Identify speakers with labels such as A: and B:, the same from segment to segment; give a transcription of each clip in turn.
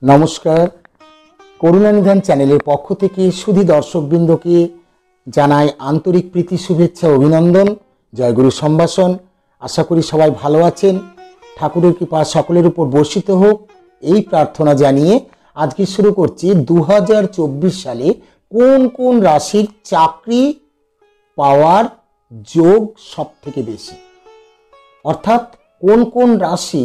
A: নমস্কার, করুণানিধান চ্যানেলের পক্ষ থেকে সুধী দর্শকবৃন্দকে জানাই আন্তরিক প্রীতি, শুভেচ্ছা, অভিনন্দন, জয়গুরু সম্ভাষণ। আশা করি সবাই ভালো আছেন। ঠাকুরের কৃপা সকলের উপর বর্ষিত হোক এই প্রার্থনা জানিয়ে আজকে শুরু করছি 2024 সালে কোন কোন রাশির চাকরি পাওয়ার যোগ সব থেকে বেশি, অর্থাৎ কোন কোন রাশি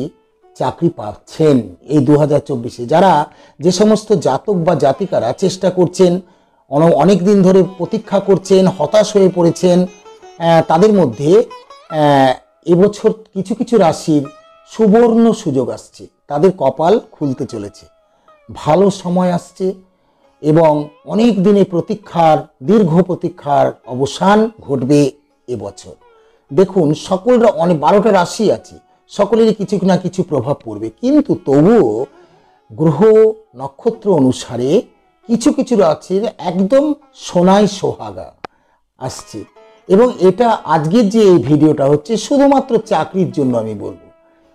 A: চাকরি পাচ্ছেন এই 2024-এ। যারা যে সমস্ত জাতক বা জাতিকারা চেষ্টা করছেন, অনেক দিন ধরে প্রতীক্ষা করছেন, হতাশ হয়ে পড়েছেন, তাদের মধ্যে এবছর কিছু কিছু রাশির সুবর্ণ সুযোগ আসছে, তাদের কপাল খুলতে চলেছে, ভালো সময় আসছে এবং অনেক দিনের প্রতীক্ষার, দীর্ঘ প্রতীক্ষার অবসান ঘটবে এবছর। দেখুন, সকলরা 12টা রাশি আছে, সকলেরই কিছু না কিছু প্রভাব পড়বে, কিন্তু তবুও গ্রহ নক্ষত্র অনুসারে কিছু কিছু রাশির একদম সোনায় সোহাগা আসছে। এবং এটা আজকের যে এই ভিডিওটা হচ্ছে শুধুমাত্র চাকরির জন্য আমি বলবো,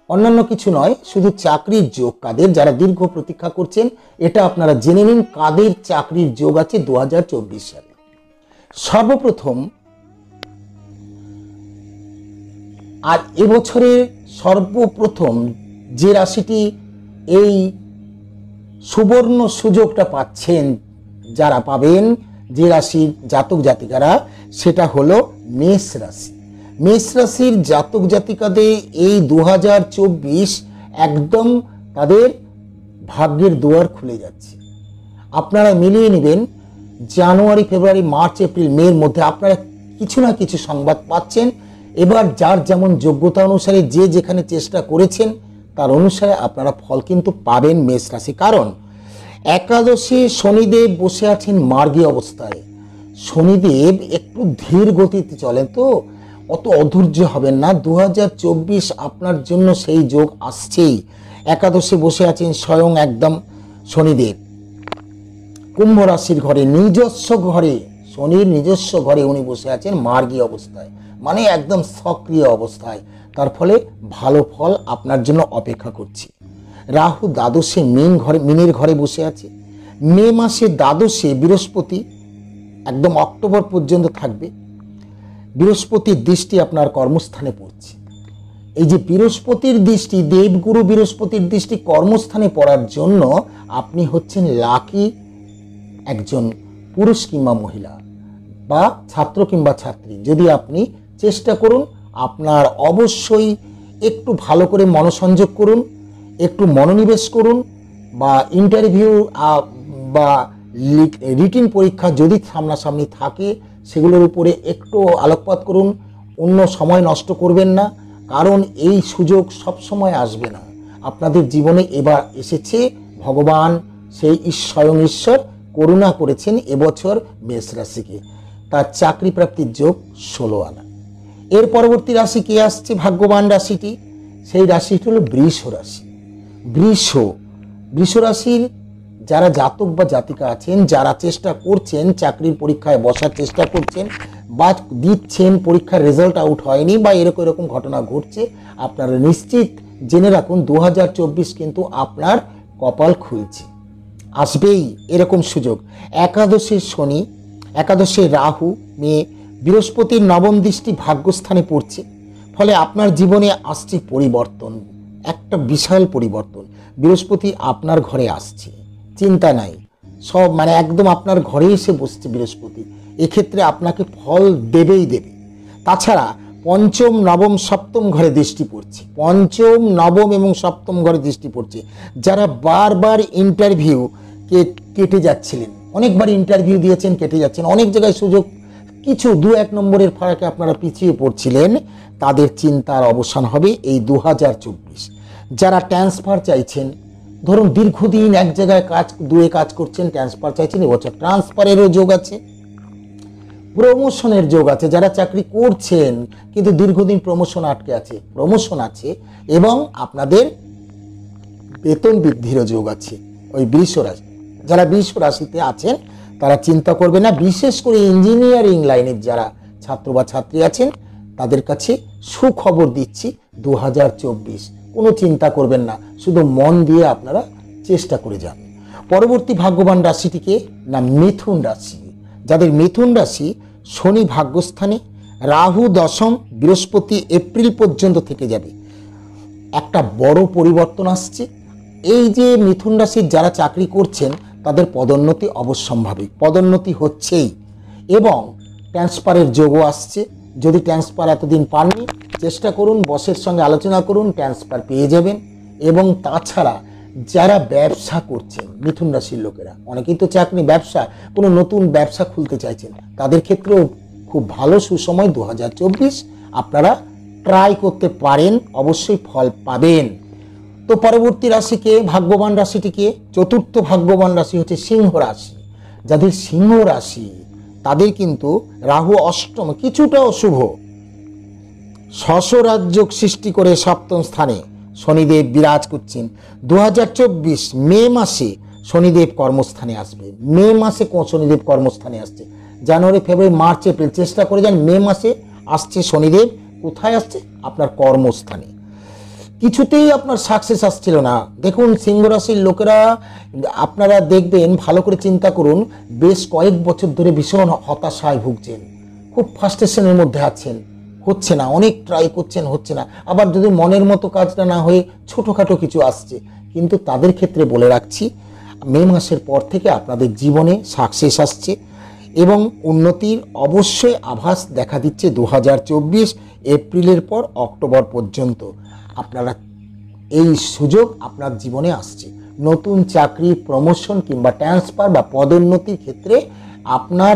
A: অন্যান্য কিছু নয়, শুধু চাকরির যোগ কাদের, যারা দীর্ঘ প্রতীক্ষা করছেন এটা আপনারা জেনে নিন কাদের চাকরির যোগ আছে 2024 সালে। সর্বপ্রথম, আর এবছরের সর্বপ্রথম যে রাশিটি এই সুবর্ণ সুযোগটা পাচ্ছেন, যারা পাবেন, যে রাশির জাতক জাতিকারা, সেটা হলো মেষ রাশি। মেষ রাশির জাতক জাতিকাদের এই 2024 একদম তাদের ভাগ্যের দুয়ার খুলে যাচ্ছে। আপনারা মিলিয়ে নেবেন, জানুয়ারি, ফেব্রুয়ারি, মার্চ, এপ্রিল, মের মধ্যে আপনারা কিছু না কিছু সংবাদ পাচ্ছেন। এবার যার যেমন যোগ্যতা অনুসারে যে যেখানে চেষ্টা করেছেন তার অনুসারে আপনারা ফল কিন্তু পাবেন মেষ রাশি। কারণ একাদশে শনিদেব বসে আছেন মার্গী অবস্থায়। শনিদেব একটু ধীর গতিতে চলেন, তো অত অধৈর্য হবেন না। 2024 আপনার জন্য সেই যোগ আসছেই। একাদশে বসে আছেন স্বয়ং একদম শনিদেব, কুম্ভ রাশির ঘরে, নিজস্ব ঘরে, শনির নিজস্ব ঘরে উনি বসে আছেন মার্গী অবস্থায়, মানে একদম সক্রিয় অবস্থায়। তার ফলে ভালো ফল আপনার জন্য অপেক্ষা করছে। রাহু দ্বাদশে মিনের ঘরে বসে আছে। মে মাসে দ্বাদশে বৃহস্পতি একদম অক্টোবর পর্যন্ত থাকবে। বৃহস্পতির দৃষ্টি আপনার কর্মস্থানে পড়ছে। এই যে বৃহস্পতির দৃষ্টি, দেবগুরু বৃহস্পতির দৃষ্টি কর্মস্থানে পড়ার জন্য আপনি হচ্ছেন লাকি একজন পুরুষ কিংবা মহিলা বা ছাত্র কিংবা ছাত্রী। যদি আপনি চেষ্টা করুন, আপনার অবশ্যই একটু ভালো করে মনোসংযোগ করুন, একটু মনোনিবেশ করুন, বা ইন্টারভিউ বা রিটিন পরীক্ষা যদি সামনাসামনি থাকে সেগুলোর উপরে একটু আলোকপাত করুন। অন্য সময় নষ্ট করবেন না, কারণ এই সুযোগ সব সময় আসবে না। আপনাদের জীবনে এবার এসেছে, ভগবান সেই স্বয়ং ঈশ্বর করুণা করেছেন এবছর মেষ রাশিকে, তার চাকরি প্রাপ্তির যোগ 16 আনা। এর পরবর্তী রাশি কে আসছে, ভাগ্যবান রাশিটি, সেই রাশিটি হলো বৃষ রাশি। বৃষ রাশির যারা জাতক বা জাতিকা আছেন, যারা চেষ্টা করছেন চাকরির পরীক্ষায় বসার চেষ্টা করছেন বা দিচ্ছেন, পরীক্ষার রেজাল্ট আউট হয়নি বা এরকম ঘটনা ঘটছে, আপনারা নিশ্চিত জেনে রাখুন 2024 কিন্তু আপনার কপাল খুলছে, আসবেই এরকম সুযোগ। একাদশে শনি, একাদশে রাহু, মেয়ে বৃহস্পতির নবম দৃষ্টি ভাগ্যস্থানে পড়ছে, ফলে আপনার জীবনে আসছে পরিবর্তন, একটা বিশাল পরিবর্তন। বৃহস্পতি আপনার ঘরে আসছে, চিন্তা নাই, সব মানে একদম আপনার ঘরে এসে বসছে বৃহস্পতি। এক্ষেত্রে আপনাকে ফল দেবেই দেবে। তাছাড়া পঞ্চম, নবম, সপ্তম ঘরে দৃষ্টি পড়ছে, পঞ্চম, নবম এবং সপ্তম ঘরে দৃষ্টি পড়ছে। যারা বারবার ইন্টারভিউ কেটে যাচ্ছিলেন, অনেকবার ইন্টারভিউ দিয়েছেন, কেটে যাচ্ছেন, অনেক জায়গায় সুযোগ, কিছু 2-1 নম্বরের ফারাকে আপনারা পিছিয়ে পড়ছিলেন, তাদের চিন্তার অবসান হবে এই 2024। যারা ট্রান্সফার চাইছেন, ধরুন দীর্ঘদিন এক জায়গায় কাজ করছেন, ট্রান্সফার চাইছেন, এবছর ট্রান্সফারেরও যোগ আছে, প্রমোশনের যোগ আছে। যারা চাকরি করছেন কিন্তু দীর্ঘদিন প্রমোশন আটকে আছে, প্রমোশন আছে, এবং আপনাদের বেতন বৃদ্ধিরও যোগ আছে ওই বৃষ রাশি। যারা বৃষ রাশিতে আছেন তারা চিন্তা করবে না, বিশেষ করে ইঞ্জিনিয়ারিং লাইনের যারা ছাত্র বা ছাত্রী আছেন তাদের কাছে সুখবর দিচ্ছি 2024। কোনো চিন্তা করবেন না, শুধু মন দিয়ে আপনারা চেষ্টা করে যান। পরবর্তী ভাগ্যবান রাশিটিকে না মিথুন রাশি। যাদের মিথুন রাশি, শনি ভাগ্যস্থানে, রাহু দশম, বৃহস্পতি এপ্রিল পর্যন্ত থেকে যাবে। একটা বড় পরিবর্তন আসছে। এই যে মিথুন রাশির যারা চাকরি করছেন তাদের পদোন্নতি অবশ্যম্ভাবী, পদোন্নতি হচ্ছেই এবং ট্রান্সফারের যোগও আসছে। যদি ট্রান্সফার এতদিন পাননি, চেষ্টা করুন, বসের সঙ্গে আলোচনা করুন, ট্রান্সফার পেয়ে যাবেন। এবং তাছাড়া যারা ব্যবসা করছেন মিথুন রাশির লোকেরা, অনেকেই তো চাকরি ব্যবসা, কোনো নতুন ব্যবসা খুলতে চাইছেন, তাদের ক্ষেত্রেও খুব ভালো সুসময় 2024। আপনারা ট্রাই করতে পারেন, অবশ্যই ফল পাবেন। তো পরবর্তী রাশিকে, ভাগ্যবান রাশিটিকে, চতুর্থ ভাগ্যবান রাশি হচ্ছে সিংহ রাশি। যাদের সিংহ রাশি তাদের কিন্তু রাহু অষ্টম, কিছুটা অশুভ, ষষ্ঠরাজ্য সৃষ্টি করে সপ্তম স্থানে শনিদেব বিরাজ করছেন। 2024 মে মাসে শনিদেব কর্মস্থানে আসবে। মে মাসে শনিদেব কর্মস্থানে আসছে। জানুয়ারি, ফেব্রুয়ারি, মার্চ, এপ্রিল চেষ্টা করে যান, মে মাসে আসছে শনিদেব। কোথায় আসছে? আপনার কর্মস্থানে। কিছুতেই আপনার সাকসেস আসছিল না। দেখুন সিংহ রাশির লোকেরা, আপনারা দেখবেন, ভালো করে চিন্তা করুন, বেশ কয়েক বছর ধরে ভীষণ হতাশায় ভুগছেন, খুব ফ্রাস্ট্রেশনের মধ্যে আছেন, হচ্ছে না, অনেক ট্রাই করছেন, হচ্ছে না। আবার যদি মনের মতো কাজটা না হয়ে ছোটোখাটো কিছু আসছে, কিন্তু তাদের ক্ষেত্রে বলে রাখছি, মে মাসের পর থেকে আপনাদের জীবনে সাকসেস আসছে এবং উন্নতির অবশ্যই আভাস দেখা দিচ্ছে। 2024 এপ্রিলের পর অক্টোবর পর্যন্ত আপনারা এই সুযোগ আপনার জীবনে আসছে। নতুন চাকরি, প্রমোশন কিংবা ট্রান্সফার বা পদোন্নতির ক্ষেত্রে আপনার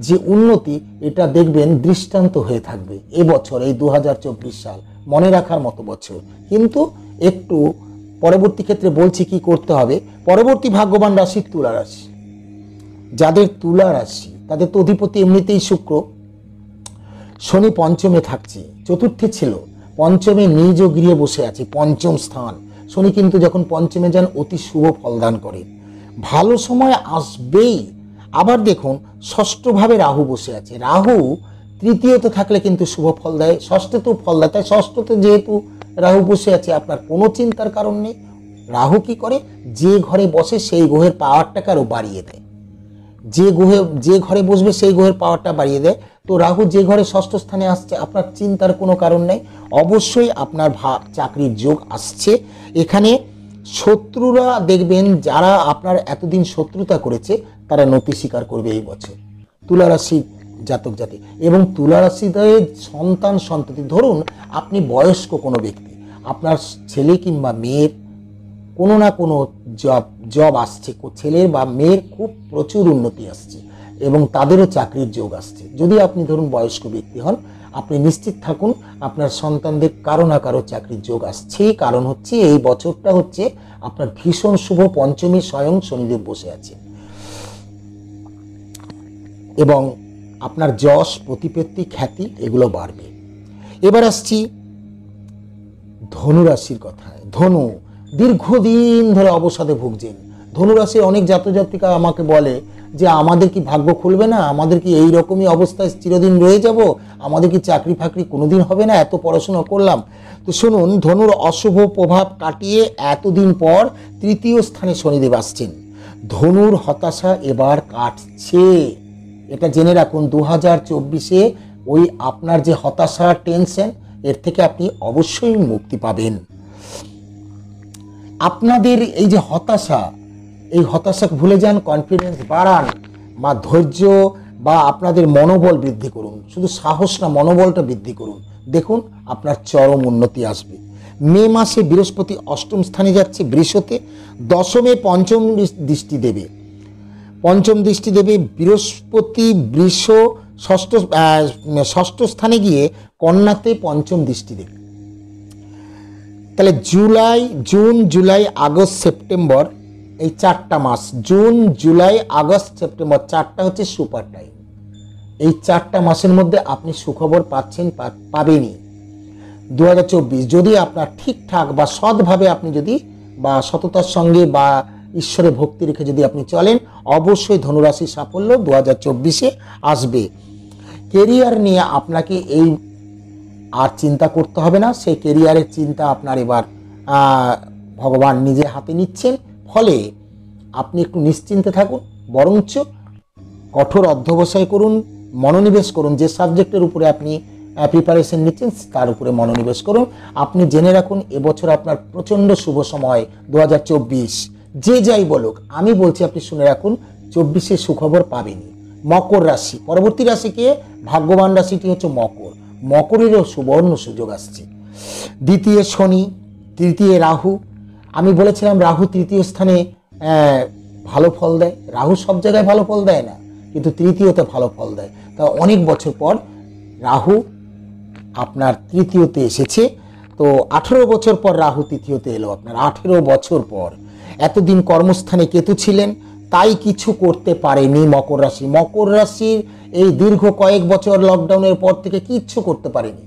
A: যে উন্নতি, এটা দেখবেন দৃষ্টান্ত হয়ে থাকবে এবছর, এই 2024 সাল মনে রাখার মতো বছর। কিন্তু একটু পরবর্তী ক্ষেত্রে বলছি কি করতে হবে। পরবর্তী ভাগ্যবান রাশি তুলা রাশি। যাদের তুলা রাশি তাদের তো অধিপতি এমনিতেই শুক্র, শনি পঞ্চমে থাকছে, চতুর্থে ছিল, পঞ্চমে নিজ গৃহে বসে আছে, পঞ্চম স্থান। শনি কিন্তু যখন পঞ্চমে যান অতি শুভ ফলদান করেন, ভালো সময় আসবেই। আবার দেখুন ষষ্ঠভাবে রাহু বসে আছে। রাহু তৃতীয়তে থাকলে কিন্তু শুভ ফল দেয়, ষষ্ঠতেও ফল দেয়। তাই ষষ্ঠতে যেহেতু রাহু বসে আছে, আপনার কোনো চিন্তার কারণ নেই। রাহু কি করে? যে ঘরে বসে সেই গ্রহের পাওয়ারটাকে আরও বাড়িয়ে দেয়। যে ঘরে বসবে সেই গ্রহের পাওয়ারটা বাড়িয়ে দেয়। তো রাহু যে ঘরে ষষ্ঠ স্থানে আসছে, আপনার চিন্তার কোনো কারণ নেই। অবশ্যই আপনার চাকরির যোগ আসছে। এখানে শত্রুরা দেখবেন, যারা আপনার এতদিন শত্রুতা করেছে, তারা নতি স্বীকার করবে এই বছর। তুলা রাশি জাতক জাতি এবং তুলা রাশিতে সন্তান সন্ততি, ধরুন আপনি বয়স্ক কোনো ব্যক্তি, আপনার ছেলে কিংবা মেয়ের কোনো না কোনো জব আসছে, ছেলের বা মেয়ের খুব প্রচুর উন্নতি আসছে এবং তাদেরও চাকরির যোগ আসছে। যদি আপনি ধরুন বয়স্ক ব্যক্তি হন, আপনি নিশ্চিত থাকুন আপনার সন্তানদের কারো না কারো চাকরির যোগ আসছে। কারণ হচ্ছে এই বছরটা হচ্ছে আপনার ভীষণ শুভ, পঞ্চমী স্বয়ং শনিদেব বসে আছে এবং আপনার যশ, প্রতিপত্তি, খ্যাতি এগুলো বাড়বে। এবার আসছি ধনুরাশির কথায়। ধনু দীর্ঘদিন ধরে অবসাদে ভুগছেন। ধনুরাশির অনেক জাতজাতিকা আমাকে বলে যে আমাদের কি ভাগ্য খুলবে না, আমাদের কি এই রকমই অবস্থায় চিরদিন রয়ে যাব, আমাদের কি চাকরি ফাকরি কোনোদিন হবে না, এত পড়াশোনা করলাম। তো শুনুন, ধনুর অশুভ প্রভাব কাটিয়ে এতদিন পর তৃতীয় স্থানে শনিদেব আসছেন। ধনুর হতাশা এবার কাটছে, এটা জেনে রাখুন। 2024-এ ওই আপনার যে হতাশা, টেনশন, এর থেকে আপনি অবশ্যই মুক্তি পাবেন। আপনাদের এই যে হতাশা, এই হতাশাকে ভুলে যান, কনফিডেন্স বাড়ান বা ধৈর্য বা আপনাদের মনোবল বৃদ্ধি করুন। শুধু সাহস না, মনোবলটা বৃদ্ধি করুন, দেখুন আপনার চরম উন্নতি আসবে। মে মাসে বৃহস্পতি অষ্টম স্থানে যাচ্ছে বৃষতে, দশমে পঞ্চম দৃষ্টি দেবে। পঞ্চম দৃষ্টি দেবে বৃহস্পতি বৃষ, ষষ্ঠ স্থানে গিয়ে কন্যাতে পঞ্চম দৃষ্টি দেবে। তাহলে জুন জুলাই আগস্ট সেপ্টেম্বর, এই 4টা মাস, জুন জুলাই আগস্ট সেপ্টেম্বর, 4টা হচ্ছে সুপার টাইম। এই 4টা মাসের মধ্যে আপনি সুখবর পাচ্ছেন, পাবেনই। 2024 যদি আপনার ঠিকঠাক বা সৎভাবে আপনি যদি বা সততার সঙ্গে বা ঈশ্বরে ভক্তি রেখে যদি আপনি চলেন, অবশ্যই ধনুরাশির সাফল্য 2024-এ আসবে। কেরিয়ার নিয়ে আপনাকে এই আর চিন্তা করতে হবে না, সেই কেরিয়ারের চিন্তা আপনার এবার ভগবান নিজে হাতে নিচ্ছেন। ফলে আপনি একটু নিশ্চিন্তে থাকুন, বরঞ্চ কঠোর অধ্যবসায় করুন, মনোনিবেশ করুন। যে সাবজেক্টের উপরে আপনি প্রিপারেশন নিচ্ছেন তার উপরে মনোনিবেশ করুন। আপনি জেনে রাখুন এবছর আপনার প্রচণ্ড শুভ সময় 2024। যে যাই বলুক, আমি বলছি আপনি শুনে রাখুন, 24-এ সুখবর পাবেনি। মকর রাশি, পরবর্তী রাশিকে ভাগ্যবান রাশিটি হচ্ছে মকর। মকরেরও সুবর্ণ সুযোগ আসছে। দ্বিতীয় শনি, তৃতীয় রাহু। আমি বলেছিলাম রাহু তৃতীয় স্থানে ভালো ফল দেয়। রাহু সব জায়গায় ভালো ফল দেয় না, কিন্তু তৃতীয়তে ভালো ফল দেয়। তা অনেক বছর পর রাহু আপনার তৃতীয়তে এসেছে। তো 18 বছর পর রাহু তৃতীয়তে এলো আপনার, 18 বছর পর। এতদিন কর্মস্থানে কেতু ছিলেন, তাই কিছু করতে পারেনি মকর রাশি। মকর রাশির এই দীর্ঘ কয়েক বছর লকডাউনের পর থেকে কিচ্ছু করতে পারেনি,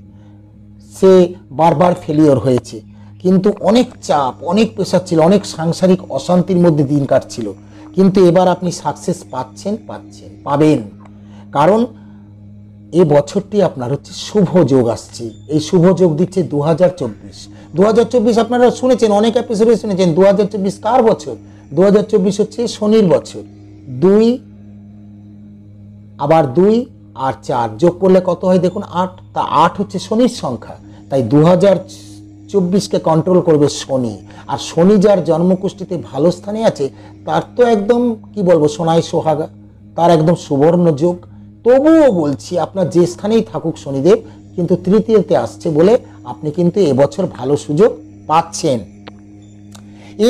A: সে বারবার ফেলিওর হয়েছে। কিন্তু অনেক চাপ, অনেক প্রেশার ছিল, অনেক সাংসারিক অশান্তির মধ্যে দিন কাটছিল। কিন্তু এবার আপনি সাকসেস পাবেন। কারণ এই বছরটি আপনার হচ্ছে শুভ যোগ আসছে। এই শুভ যোগ দিচ্ছে 2024। আপনারা শুনেছেন, অনেক এপিসোডে শুনেছেন 2024 কার বছর? 2024 হচ্ছে শনির বছর। 2 আবার 2 আর 4 যোগ করলে কত হয় দেখুন, 8। তা 8 হচ্ছে শনির সংখ্যা, তাই 2024কে কন্ট্রোল করবে শনি। আর শনি যার জন্মকুষ্ঠিতে ভালো স্থানে আছে, তার তো একদম কি বলবো, সোনায় সোহাগা, তার একদম সুবর্ণ যোগ। তবুও বলছি, আপনার যে স্থানেই থাকুক শনিদেব, কিন্তু তৃতীয়তে আসছে বলে আপনি কিন্তু এবছর ভালো সুযোগ পাচ্ছেন।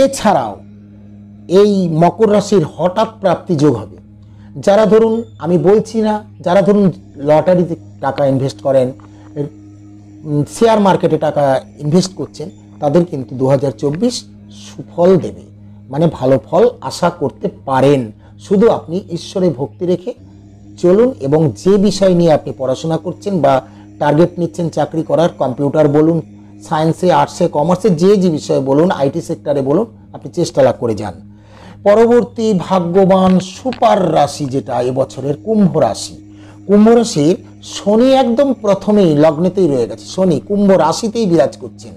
A: এছাড়াও এই মকর রাশির হঠাৎ প্রাপ্তি যোগ হবে। যারা ধরুন, আমি বলছি না, যারা ধরুন লটারিতে টাকা ইনভেস্ট করেন, শেয়ার মার্কেটে টাকা ইনভেস্ট করছেন, তাদের কিন্তু 2024 সুফল দেবে, মানে ভালো ফল আশা করতে পারেন। শুধু আপনি ঈশ্বরে ভক্তি রেখে চলুন, এবং যে বিষয় নিয়ে আপনি পড়াশোনা করছেন বা টার্গেট নিচ্ছেন চাকরি করার, কম্পিউটার বলুন, সায়েন্সে, আর্টসে, কমার্সে, যে বিষয়ে বলুন, আইটি সেক্টরে বলুন, আপনি চেষ্টা করে যান। পরবর্তী ভাগ্যবান সুপার রাশি যেটা এবছরের কুম্ভ রাশি। কুম্ভ রাশির শনি একদম প্রথমেই লগ্নেতেই রয়ে গেছে। শনি কুম্ভ রাশিতেই বিরাজ করছেন।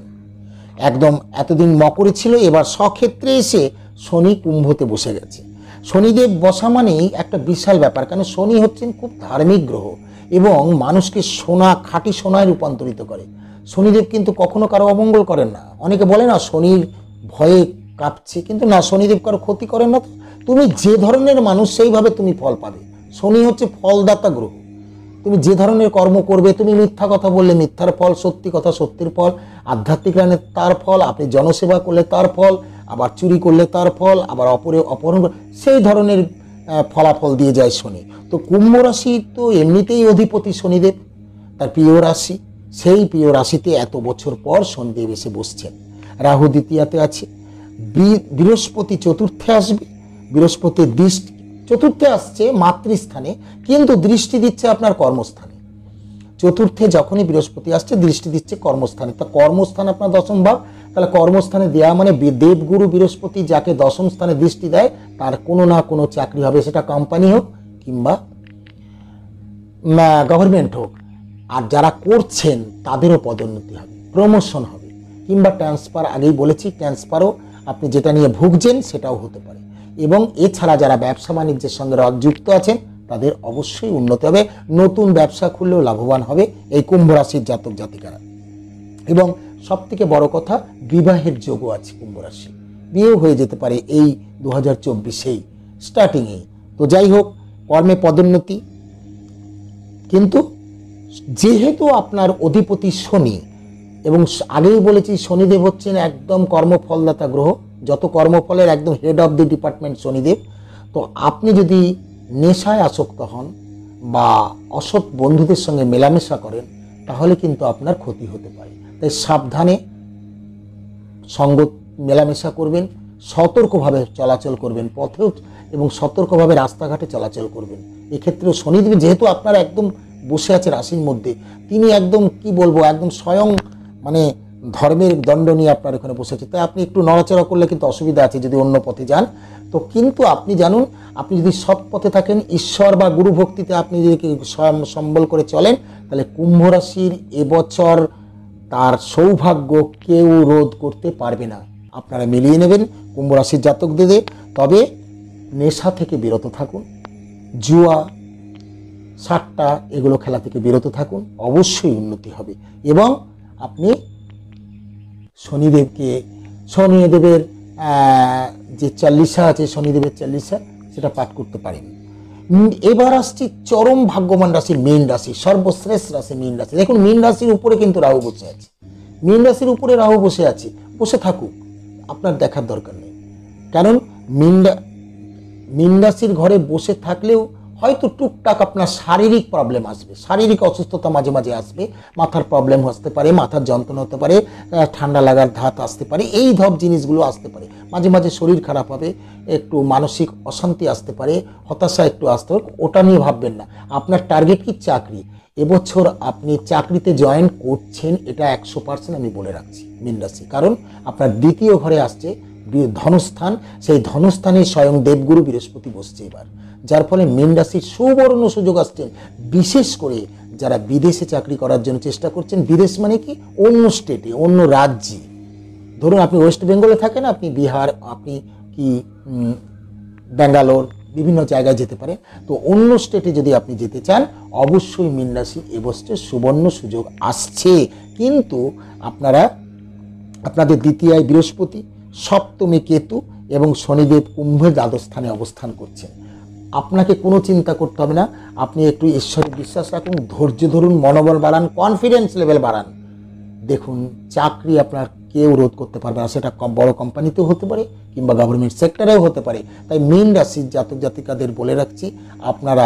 A: একদম এতদিন মকরে ছিল, এবার স্বক্ষেত্রে এসে শনি কুম্ভতে বসে গেছে। শনিদেব বসা মানেই একটা বিশাল ব্যাপার, কারণ শনি হচ্ছেন খুব ধার্মিক গ্রহ এবং মানুষকে সোনা, খাঁটি সোনায় রূপান্তরিত করে। শনিদেব কিন্তু কখনো কারো অমঙ্গল করেন না। অনেকে বলে না শনির ভয়ে কাঁপছে, কিন্তু না, শনিদেব কারো ক্ষতি করেন না। তুমি যে ধরনের মানুষ সেইভাবে তুমি ফল পাবে। শনি হচ্ছে ফলদাতা গ্রহ। তুমি যে ধরনের কর্ম করবে, তুমি মিথ্যা কথা বললে মিথ্যার ফল, সত্যি কথা সত্যির ফল, আধ্যাত্মিক লাইনে তার ফল, আপনি জনসেবা করলে তার ফল, আবার চুরি করলে তার ফল, আবার অপহরণ করলে সেই ধরনের ফলাফল দিয়ে যায় শনি। তো কুম্ভ রাশি তো এমনিতেই অধিপতি শনিদেব, তার প্রিয় রাশি। সেই প্রিয় রাশিতে এত বছর পর শনিদেব এসে বসছেন। রাহু দ্বিতীয়াতে আছে, বৃহস্পতি চতুর্থে আসবে। বৃহস্পতির দৃষ্টি চতুর্থে আসছে মাতৃস্থানে, কিন্তু দৃষ্টি দিচ্ছে আপনার কর্মস্থানে। চতুর্থে যখনই বৃহস্পতি আসছে, দৃষ্টি দিচ্ছে কর্মস্থানে। তা কর্মস্থান আপনার দশম ভাব, তাহলে কর্মস্থানে দেওয়া মানে দেবগুরু বৃহস্পতি যাকে দশম স্থানে দৃষ্টি দেয়, তার কোনো না কোনো চাকরি হবে, সেটা কোম্পানি হোক কিংবা গভর্নমেন্ট হোক। আর যারা করছেন তাদেরও পদোন্নতি হবে, প্রমোশন হবে, কিংবা ট্রান্সফার। আগেই বলেছি, ট্রান্সফারও আপনি যেটা নিয়ে ভুগছেন সেটাও হতে পারে। এবং এছাড়া যারা ব্যবসা বাণিজ্যের সঙ্গে যুক্ত আছেন, তাদের অবশ্যই উন্নতি হবে, নতুন ব্যবসা খুললেও লাভবান হবে এই কুম্ভ রাশির জাতক জাতিকারা। এবং সব থেকে বড় কথা, বিবাহের যোগও আছে কুম্ভ রাশি, বিয়েও হয়ে যেতে পারে এই 2024 স্টার্টিংয়েই। তো যাই হোক, কর্মে পদোন্নতি। কিন্তু যেহেতু আপনার অধিপতি শনি, এবং আগেই বলেছি শনিদেব হচ্ছেন একদম কর্মফলদাতা গ্রহ, যত কর্মফলের একদম head of the department Shanidev. তো আপনি যদি নেশায় আসক্ত হন বা অসৎ বন্ধুদের সঙ্গে মেলামেশা করেন, তাহলে কিন্তু আপনার ক্ষতি হতে পারে। তাই সাবধানে সঙ্গ মেলামেশা করবেন, সতর্কভাবে চলাচল করবেন পথেও, এবং সতর্কভাবে রাস্তাঘাটে চলাচল করবেন। এক্ষেত্রেও শনিদেব যেহেতু আপনার একদম বসে আছে রাশির মধ্যে, তিনি একদম কি বলবো, একদম স্বয়ং মানে ধর্মের দণ্ড নিয়ে আপনার ওখানে বসেছে, তাই আপনি একটু নড়াচড়া করলে কিন্তু অসুবিধা আছে যদি অন্য পথে যান। তো কিন্তু আপনি জানুন, আপনি যদি সৎ পথে থাকেন, ঈশ্বর বা গুরু ভক্তিতে আপনি যদি সম্বল করে চলেন, তাহলে কুম্ভ রাশির এবছর তার সৌভাগ্য কেউ রোধ করতে পারবে না। আপনারা মিলিয়ে নেবেন কুম্ভ রাশির জাতকদের। তবে নেশা থেকে বিরত থাকুন, জুয়া সাট্টা এগুলো খেলা থেকে বিরত থাকুন, অবশ্যই উন্নতি হবে। এবং আপনি শনিদেবের যে চাল্লিশা আছে, শনিদেবের চাল্লিশা, সেটা পাঠ করতে পারেন। এবার আসছি চরম ভাগ্যবান রাশি মীন রাশি, সর্বশ্রেষ্ঠ রাশি মীন রাশি। দেখুন মীন রাশির উপরে কিন্তু রাহু বসে আছে, মীন রাশির উপরে রাহু বসে আছে, বসে থাকুক, আপনার দেখার দরকার নেই। কারণ মীন রাশির ঘরে বসে থাকলেও হয়তো টুকটাক আপনার শারীরিক প্রবলেম আসবে, শারীরিক অসুস্থতা মাঝে মাঝে আসবে, মাথার প্রবলেম আসতে পারে, মাথার যন্ত্রণা হতে পারে, ঠান্ডা লাগার ধাত আসতে পারে, এই ধব জিনিসগুলো আসতে পারে। মাঝে মাঝে শরীর খারাপ হবে, একটু মানসিক অশান্তি আসতে পারে, হতাশা একটু আসতে পারে, ওটা নিয়ে ভাববেন না। আপনার টার্গেট কি? চাকরি। এবছর আপনি চাকরিতে জয়েন করছেন, এটা 100% আমি বলে রাখছি মীন রাশি। কারণ আপনার দ্বিতীয় ঘরে আসছে ধনস্থান, সেই ধনস্থানে স্বয়ং দেবগুরু বৃহস্পতি বসছে এবার, যার ফলে মীন রাশির সুবর্ণ সুযোগ আসছে। বিশেষ করে যারা বিদেশে চাকরি করার জন্য চেষ্টা করছেন, বিদেশ মানে কি? অন্য স্টেটে, অন্য রাজ্যে। ধরুন আপনি ওয়েস্ট বেঙ্গলে থাকেন, আপনি বিহার, আপনি কি ব্যাঙ্গালোর, বিভিন্ন জায়গায় যেতে পারে। তো অন্য স্টেটে যদি আপনি যেতে চান, অবশ্যই মীন রাশি এবছর সুবর্ণ সুযোগ আসছে। কিন্তু আপনাদের দ্বিতীয়ায় বৃহস্পতি, সপ্তমে কেতু এবং শনিদেব কুম্ভের দ্বাদশ স্থানে অবস্থান করছেন। আপনাকে কোনো চিন্তা করতে হবে না, আপনি একটু ঈশ্বরে বিশ্বাস রাখুন, ধৈর্য ধরুন, মনোবল বাড়ান, কনফিডেন্স লেভেল বাড়ান। দেখুন চাকরি আপনার কেউ রোধ করতে পারবে না, সেটা বড় কোম্পানিতেও হতে পারে কিংবা গভর্নমেন্ট সেক্টরেও হতে পারে। তাই মীন রাশির জাতক জাতিকাদের বলে রাখছি, আপনারা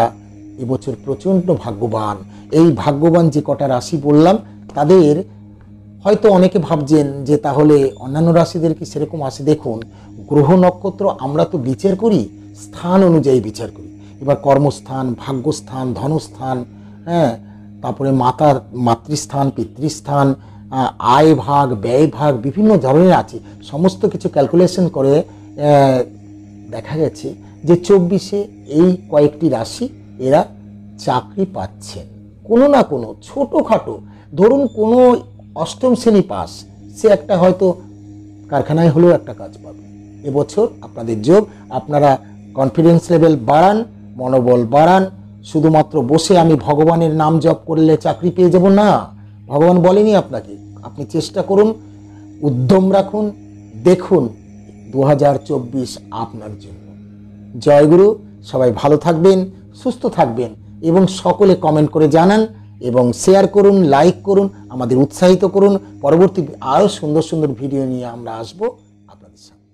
A: এবছর প্রচণ্ড ভাগ্যবান। এই ভাগ্যবান যে কটা রাশি বললাম, তাদের হয়তো অনেকে ভাবছেন যে তাহলে অন্যান্য রাশিদের কি সেরকম আসে। দেখুন গ্রহ নক্ষত্র আমরা তো বিচার করি, স্থান অনুযায়ী বিচার করি। এবার কর্মস্থান, ভাগ্যস্থান, ধনস্থান, তারপরে মাতৃস্থান, পিতৃস্থান, আয় ভাগ, ব্যয় ভাগ, বিভিন্ন ধরনের আছে। সমস্ত কিছু ক্যালকুলেশন করে দেখা গেছে যে 24-এ এই কয়েকটি রাশি এরা চাকরি পাচ্ছেন, কোনো না কোনো ছোটোখাটো। ধরুন কোনো অষ্টম শ্রেণী পাস, সে একটা হয়তো কারখানায় হলেও একটা কাজ পাবে। এবছর আপনাদের যোগ, আপনারা কনফিডেন্স লেভেল বাড়ান, মনোবল বাড়ান। শুধুমাত্র বসে আমি ভগবানের নাম জপ করলে চাকরি পেয়ে যাব না, ভগবান বলেনি আপনাকে। আপনি চেষ্টা করুন, উদ্যম রাখুন, দেখুন 2024 আপনার জন্য। জয়গুরু। সবাই ভালো থাকবেন, সুস্থ থাকবেন এবং সকলে কমেন্ট করে জানান এবং শেয়ার করুন, লাইক করুন, আমাদের উৎসাহিত করুন। পরবর্তী আরও সুন্দর সুন্দর ভিডিও নিয়ে আমরা আসবো আপনাদের সামনে।